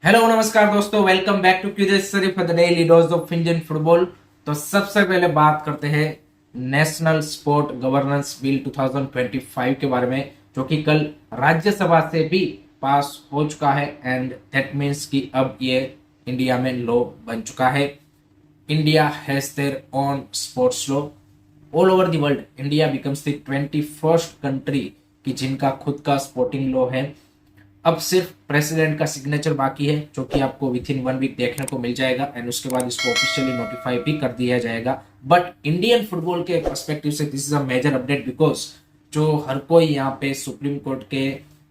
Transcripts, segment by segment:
Hello नमस्कार दोस्तों, welcome back to Curious Sharif the daily dose of Indian football. तो सबसे पहले बात करते हैं नेशनल स्पोर्ट गवर्नेंस बिल 2025 के बारे में, जो कि कल राज्यसभा से भी पास हो चुका है। एंड दैट मीन्स कि अब ये इंडिया में लॉ बन चुका है। India has their own sports law all over the world. India becomes the 21st country कि जिनका खुद का स्पोर्टिंग लॉ है। अब सिर्फ प्रेसिडेंट का सिग्नेचर बाकी है, जो कि आपको विद इन 1 वीक देखने को मिल जाएगा। एंड उसके बाद इसको ऑफिशियली नोटिफाई भी कर दिया जाएगा। बट इंडियन फुटबॉल के पर्सपेक्टिव से this is a major update, because जो हर कोई यहाँ पे सुप्रीम कोर्ट के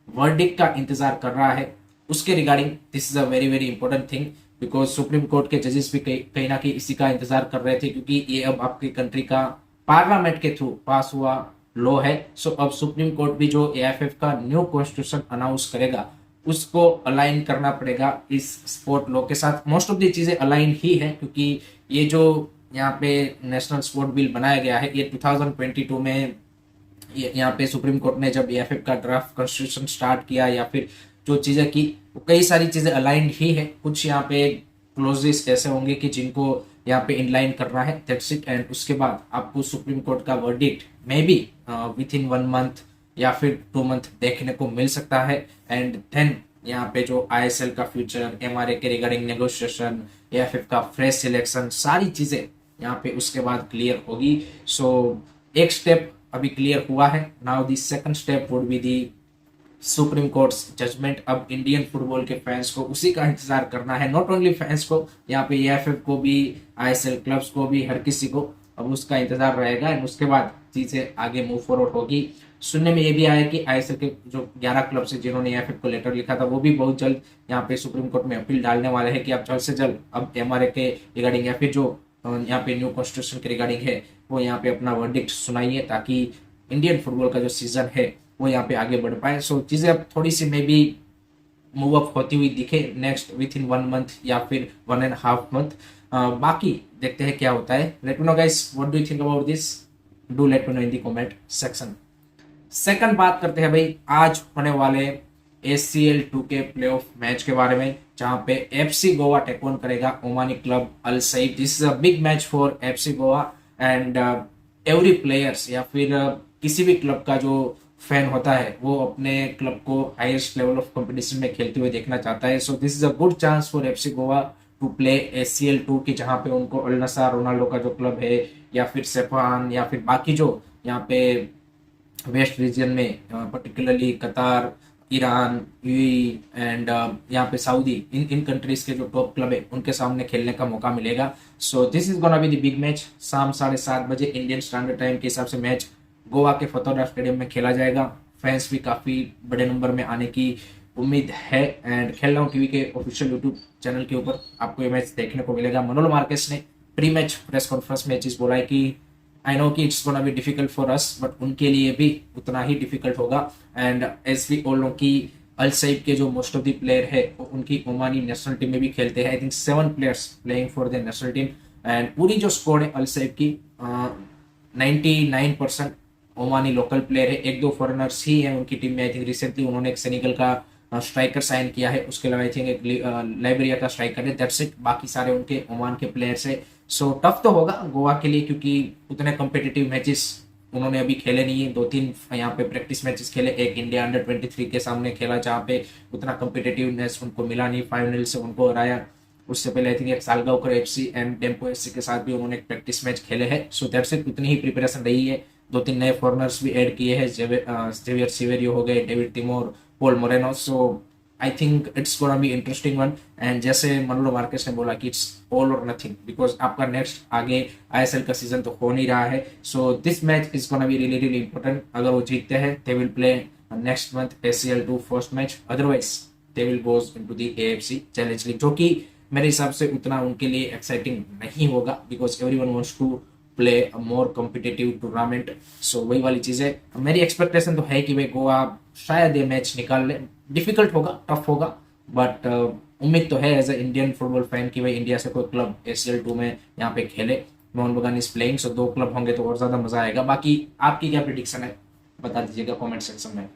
वर्डिक्ट का इंतजार कर रहा है, उसके regarding this is a very very important thing. Because supreme court के जजेस भी कहीं ना कहीं इसी का इंतजार कर रहे थे, क्योंकि ये अब आपकी कंट्री का पार्लियामेंट के थ्रू पास हुआ लॉ है। सो अब सुप्रीम कोर्ट भी जो एएफएफ का न्यू कॉन्स्टिट्यूशन अनाउंस करेगा, उसको अलाइन करना पड़ेगा इस स्पोर्ट लॉ के साथ। मोस्ट ऑफ द चीजें अलाइन ही है, क्योंकि ये जो यहाँ पे नेशनल स्पोर्ट बिल बनाया गया है, ये 2022 में यहाँ पे सुप्रीम कोर्ट ने जब एएफएफ का ड्राफ्ट कॉन्स्टिट्यूशन स्टार्ट किया या फिर जो चीजें की, वो कई सारी चीजें अलाइंड ही है। कुछ यहाँ पे क्लोजेस ऐसे होंगे कि जिनको यहाँ पे इनलाइन करना है, दैट्स इट। एंड उसके बाद आपको सुप्रीम कोर्ट का verdict may be with in 1 month या फिर 2 मंथ देखने को मिल सकता है। एंड देन यहाँ पे जो आईएसएल का फ्यूचर, एमआरए के रिगार्डिंग नेगोशिएशन, एएफएफ का फ्रेश सिलेक्शन, सारी चीजें यहाँ पे उसके बाद क्लियर होगी। सो एक स्टेप अभी क्लियर हुआ है। Now the second step would be the supreme court's judgment. अब इंडियन फुटबॉल के फैंस को उसी का इंतजार करना है। नॉट ओनली फैंस को, यहाँ पे एएफएफ को भी, आईएसएल क्लब्स को भी, हर किसी को अब उसका इंतजार रहेगा। एंड उसके बाद चीजें आगे मूव फॉरवर्ड होगी। सुनने में ये भी आया कि आईएसएल के जो 11 क्लब्स है जिन्होंने एएफएफ को लेटर लिखा था, वो भी बहुत जल्द यहाँ पे सुप्रीम कोर्ट में अपील डालने वाले हैं कि आप जल्द से जल्द अब एमआरए के रिगार्डिंग या फिर जो यहाँ पे न्यू कॉन्स्टिट्यूशन के रिगार्डिंग है, वो यहाँ पे अपना वर्डिक्ट सुनाइए, ताकि इंडियन फुटबॉल का जो सीजन है वो यहाँ पे आगे बढ़ पाए। सो चीजें अब थोड़ी सी मे बी मूव अप होती हुई दिखे नेक्स्ट विथ इन 1 मंथ या फिर 1.5 मंथ। बाकी देखते हैं क्या होता है। Late me no guys, what do you think about this? Do let me know in the comment section. Second बात करते हैं भाई आज होने वाले ACL 2 के प्लेऑफ मैच के बारे में, जहां पे FC गोवा टेक ऑन करेगा Omani club Al Saeed. This is a big match for FC Goa and every players या फिर किसी भी क्लब का जो फैन होता है, वो अपने क्लब को हाईएस्ट लेवल ऑफ कंपटीशन में खेलते हुए देखना चाहता है। So this is a good chance for FC Goa to play ACL 2 की, जहां पे उनको अल नसार रोनाल्डो का जो क्लब है, या फिर सेफान, या फिर बाकी जो यहाँ पे वेस्ट रीजन में पर्टिकुलरली कतार, ईरान, यूएई एंड यहाँ पे सऊदी, इन कंट्रीज के जो टॉप क्लब है उनके सामने खेलने का मौका मिलेगा। सो this is gonna be the big match. शाम 7:30 इंडियन स्टैंडर्ड टाइम के हिसाब से मैच गोवा के फतोरा स्टेडियम में खेला जाएगा। फैंस भी काफी बड़े नंबर में आने की उम्मीद है। एंड खेल रहा हूँ टीवी के ऑफिशियल यूट्यूब चैनल के ऊपर आपको ये मैच देखने को मिलेगा। मनोलो मार्केस ने प्री मैच प्रेस कॉन्फ्रेंस में चीज बोला है कि आई नो कि it's gonna be difficult for us, but उनके लिए भी उतना ही डिफिकल्ट होगा। And as we all know कि अल सईद के जो मोस्ट ऑफ द प्लेयर है वो उनकी ओमानी नेशनल टीम में भी खेलते हैं। I think 7 players playing for the national team. And पूरी जो स्क्वाड है अल सईद की 99% ओमानी लोकल प्लेयर है। 1-2 फॉरेनर्स ही हैं उनकी टीम में। आई थिंक रिसेंटली उन्होंने एक सेनेगल का स्ट्राइकर साइन किया है, उसके अलावा आई थिंक एक लाइबेरिया का स्ट्राइकर है, दैट्स इट। बाकी सारे उनके ओमान के प्लेयर्स है। सो टफ तो होगा गोवा के लिए, क्योंकि उतने कम्पिटिटिव मैचेस उन्होंने अभी खेले नहीं है। 2-3 यहाँ पे प्रैक्टिस मैचेस खेले। एक इंडिया अंडर 23 के सामने खेला, जहाँ पे उतना कम्पिटिटिवनेस उनको मिला नहीं, फाइनल से उनको हराया। उससे पहले आई थिंक एक Salgaocar FC and tempo FC के साथ भी उन्होंने एक प्रैक्टिस मैच खेले हैं। सो दैट्स इट, उतनी ही प्रिपरेशन रही है। 2-3 नए फॉरनर्स भी ऐड किए हैं, जेवियर सिवेरियो हो गए, David टिमोर, Paul Moreno. So I think it's gonna be interesting one. And जैसे मनोलो मार्केस ने बोला कि इट्स ऑल और नथिंग, बिकॉज आपका नेक्स्ट आगे आईएसएल का सीजन तो हो नहीं रहा है। So this match is gonna be really really important. अगर वो जीतते हैं they will play next month ACL 2 first match, otherwise they will goes into the AFC challenge league, जो कि मेरे हिसाब से उतना उनके लिए एक्साइटिंग नहीं होगा, because everyone wants to play a more competitive tournament. So वही वाली चीजें, मेरी एक्सपेक्टेशन तो है कि भाई गोवा शायद ये मैच निकाल ले। डिफिकल्ट होगा, टफ होगा, बट उम्मीद तो है as a Indian football fan की भाई इंडिया से कोई क्लब ACL 2 में यहाँ पे खेले। मोहन बगान इज प्लेइंग, सो 2 क्लब होंगे तो और ज्यादा मजा आएगा। बाकी आपकी क्या प्रिडिक्शन है बता दीजिएगा कमेंट सेक्शन में।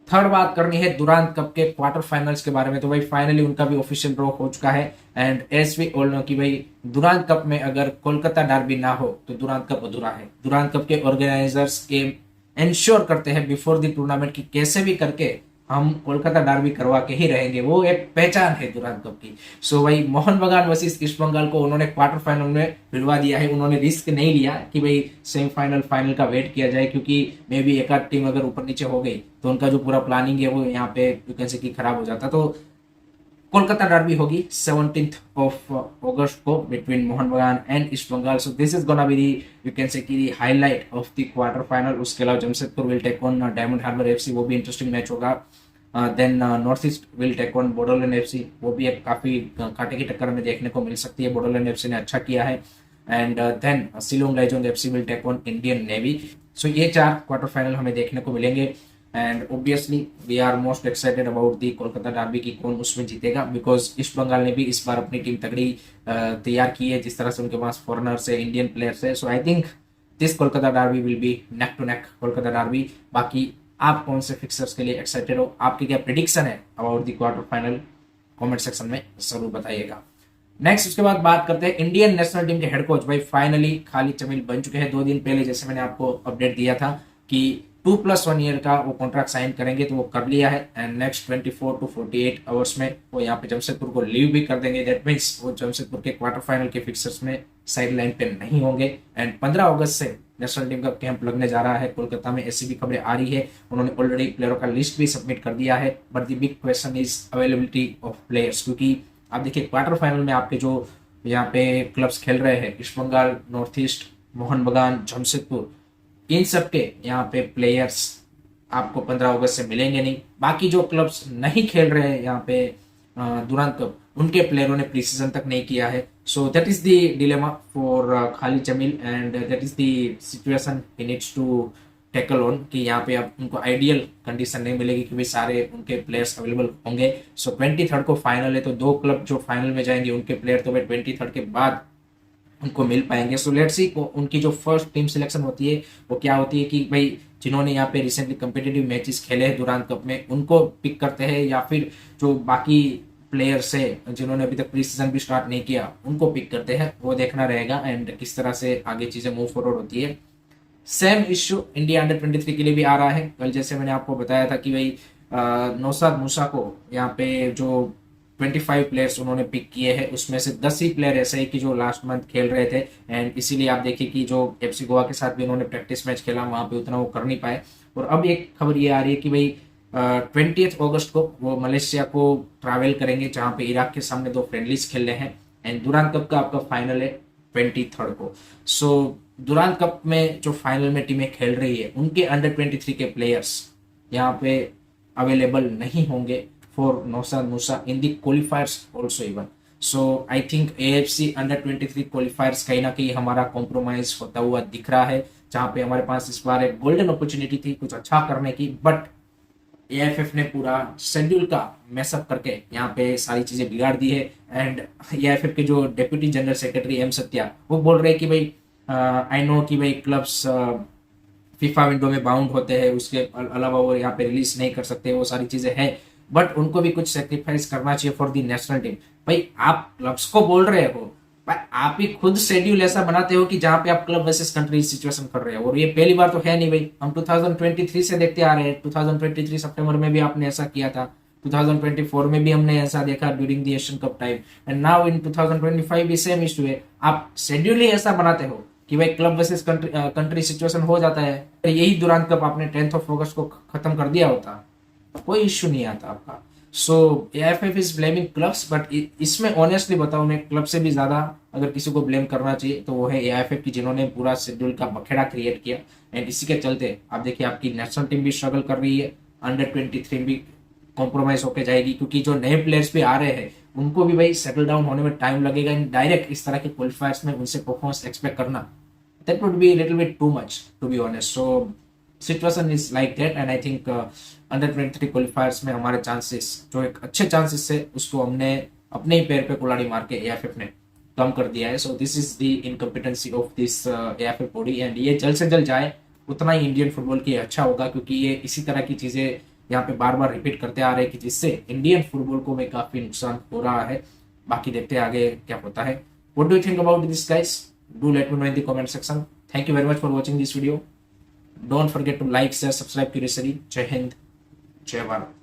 थर्ड बात करनी है दुरांत कप के क्वार्टर फाइनल्स के बारे में। तो भाई फाइनली उनका भी ऑफिशियल ड्रॉ हो चुका है and as we all know कि भाई दुरांत कप में अगर कोलकाता डर्बी ना हो तो दुरांत कप अधूरा है। दुरांत कप के ऑर्गेनाइजर्स के इंश्योर करते हैं बिफोर द टूर्नामेंट की कैसे भी करके हम कोलकाता डर्बी करवा के ही रहेंगे, वो एक पहचान है दुरांत कप की। सो भाई मोहन बगान वर्सेस ईस्ट बंगाल को उन्होंने क्वार्टर फाइनल में भिड़वा दिया है। उन्होंने रिस्क नहीं लिया कि भाई सेमीफाइनल फाइनल का वेट किया जाए, क्योंकि मे भी एक आध टीम अगर ऊपर नीचे हो गई तो उनका जो पूरा प्लानिंग है वो यहाँ पे यू कैन से कि खराब हो जाता। तो कोलकाता डर्बी होगी 17th ऑफ अगस्त को between Mohun Bagan and East Bengal. So this is gonna be the you can say कि highlight of the quarter final. उसके अलावा Jamshedpur will take on Diamond Harbour FC, वो भी इंटरेस्टिंग मैच होगा। Then North East will take on Bodoland FC, वो भी एक काफी कांटे की टक्कर में देखने को मिल सकती है। बोडोलैंड एफसी ने अच्छा किया है। And then Shillong Lajong FC will take on Indian Navy. So ये 4 क्वार्टर फाइनल हमें देखने को मिलेंगे and obviously we are most excited about the Kolkata derby की कौन उसमें जीतेगा, बिकॉज ईस्ट बंगाल ने भी इस बार अपनी टीम तगड़ी तैयार की है, जिस तरह से उनके पास फॉरनर्स है, इंडियन प्लेयर्स है। So I think this Kolkata derby will be neck to neck Kolkata derby. बाकी आप कौन से फिक्सर्स के लिए एक्साइटेड हो, आपकी क्या प्रिडिक्शन है about the quarter final, comment section में जरूर बताइएगा। नेक्स्ट उसके बाद बात करते हैं इंडियन नेशनल टीम के हेड कोच। भाई फाइनली खालिद चमील बन चुके हैं। 2 दिन पहले जैसे मैंने आपको अपडेट दिया था कि 2+1 ईयर का वो कॉन्ट्रैक्ट साइन करेंगे, तो वो कर लिया है एंड नेक्स्ट 24 to 48 आवर्स में वो यहाँ पे जमशेदपुर को लीव भी कर देंगे। दैट मीन्स वो जमशेदपुर के क्वार्टर फाइनल के फिक्सर्स में साइड लाइन पे नहीं होंगे एंड 15 अगस्त से नेशनल टीम का कैंप लगने जा रहा है कोलकाता में, ऐसी भी खबरें आ रही है। उन्होंने ऑलरेडी प्लेयरों का लिस्ट भी सबमिट कर दिया है, but the big question is availability of players. क्योंकि आप देखिए क्वार्टर फाइनल में आपके जो यहाँ पे क्लब्स खेल रहे हैं, east Bengal, north east, Mohun Bagan, Jamshedpur, इन सब के यहाँ पे प्लेयर्स आपको 15 अगस्त से मिलेंगे नहीं। बाकी जो क्लब्स नहीं खेल रहे हैं यहाँ पे दुरांत कप, उनके प्लेयरों ने प्री सीजन तक नहीं किया है। So that is the dilemma for Khalid Jamil and that is the situation he needs to tackle on, कि यहाँ पे अब उनको आइडियल कंडीशन नहीं मिलेगी कि भाई सारे उनके प्लेयर्स अवेलेबल होंगे। सो 23 को फाइनल है, तो 2 क्लब जो फाइनल में जाएंगे उनके प्लेयर तो भाई 23 के बाद उनको मिल पाएंगे। सो लेट्स सी उनकी जो फर्स्ट टीम सिलेक्शन होती है वो क्या होती है, कि भाई जिन्होंने यहाँ पे रिसेंटली कम्पिटिटिव मैचेस खेले हैं दुरांत कप में उनको पिक करते हैं, या फिर जो बाकी प्लेयर्स है जिन्होंने अभी तक प्री सीजन भी स्टार्ट नहीं किया उनको पिक करते हैं, वो देखना रहेगा एंड किस तरह से आगे चीजें मूव फॉरवर्ड होती है। सेम इश्यू इंडिया अंडर 23 के लिए भी आ रहा है। कल जैसे मैंने आपको बताया था कि भाई नौशाद मूसा को यहाँ पे जो 25 प्लेयर्स उन्होंने पिक किए हैं, उसमें से 10 ही प्लेयर ऐसे हैं कि जो लास्ट मंथ खेल रहे थे एंड इसीलिए आप देखिए कि जो एफसी गोवा के साथ भी उन्होंने प्रैक्टिस मैच खेला, वहां पे उतना वो कर नहीं पाए। और अब एक खबर ये आ रही है कि भाई 20 अगस्त को वो मलेशिया को ट्रैवल करेंगे, जहां पे इराक के सामने 2 फ्रेंडलीज खेल रहे हैं एंड दुरांत कप का आपका फाइनल है 23 को। सो दुरांत कप में जो फाइनल में टीमें खेल रही है उनके अंडर 23 के प्लेयर्स यहाँ पे अवेलेबल नहीं होंगे for Naushad Musa in the क्वालिफायर्स also even. So I think AFC under 23 क्वालिफायर्स कहीं ना कहीं हमारा कॉम्प्रोमाइज होता हुआ दिख रहा है, जहां पे हमारे पास इस बार एक गोल्डन अपॉर्चुनिटी थी कुछ अच्छा करने की, बट AFF ने पूरा शेड्यूल का मैसअप करके यहाँ पे सारी चीजें बिगाड़ दी है। एंड AFF के जो deputy general secretary M Satya वो बोल रहे हैं कि भाई आई नो कि भाई क्लब्स फीफा विंडो में बाउंड होते हैं, उसके अलावा वो यहाँ पे रिलीज नहीं कर सकते, वो सारी चीजें हैं, बट उनको भी कुछ सेक्रीफाइस करना चाहिए फॉर दी नेशनल टीम। भाई आप क्लब्स को बोल रहे हो, भाई आप ही खुद शेड्यूल ऐसा बनाते हो कि जहां पे आप क्लब वर्सेस कंट्री सिचुएशन कर रहे हो, और ये पहली बार तो है नहीं भाई, हम 2023 से देखते आ रहे हैं। 2023 सितंबर में भी आपने ऐसा किया था, 2024 में भी हमने ऐसा देखा during the Asian cup time, and now in 2025 भी सेम इशू है। आप शेड्यूल ही ऐसा बनाते हो कि भाई क्लब वर्सेस कंट्री सिचुएशन हो जाता है। यही दुरांत कप आपने 10 अगस्त को खत्म कर दिया होता, कोई इश्यू नहीं आता आपका। सो AFF is blaming clubs, but इसमें ऑनेस्टली बताऊं मैं क्लब से भी ज्यादा अगर किसी को ब्लेम करना चाहिए तो वो है AFF की, जिन्होंने पूरा शेड्यूल का बखेड़ा क्रिएट किया एंड इसी के चलते आप देखिए आपकी नेशनल टीम भी स्ट्रगल कर रही है, अंडर 23 भी कॉम्प्रोमाइज होकर जाएगी, क्योंकि जो नए प्लेयर्स भी आ रहे हैं उनको भी भाई सेटल डाउन होने में टाइम लगेगा एंड डायरेक्ट इस तरह के क्वालिफायर्स में उनसे परफॉर्मेंस एक्सपेक्ट करना that would be little bit too much to be honest. So situation is like that and I think under 23 qualifiers में हमारे चांसेस जो एक अच्छे चांसेस है उसको हमने अपने ही पैर पे कुल्हाड़ी मार के AFF ने कम कर दिया है। So this is the incompetency of this AFF body and ये जल्द से जल्द जाए उतना ही इंडियन फुटबॉल के अच्छा होगा, क्योंकि ये इसी तरह की चीजें यहाँ पे बार बार रिपीट करते आ रहे हैं कि जिससे इंडियन फुटबॉल को में काफी नुकसान हो रहा है। बाकी देखते हैं आगे क्या होता है। What do you think about this guys? Do let me know in the comment section. Thank you very much for watching this video. Don't forget to like share subscribe Curious Study. Jai Hind, जय भारत।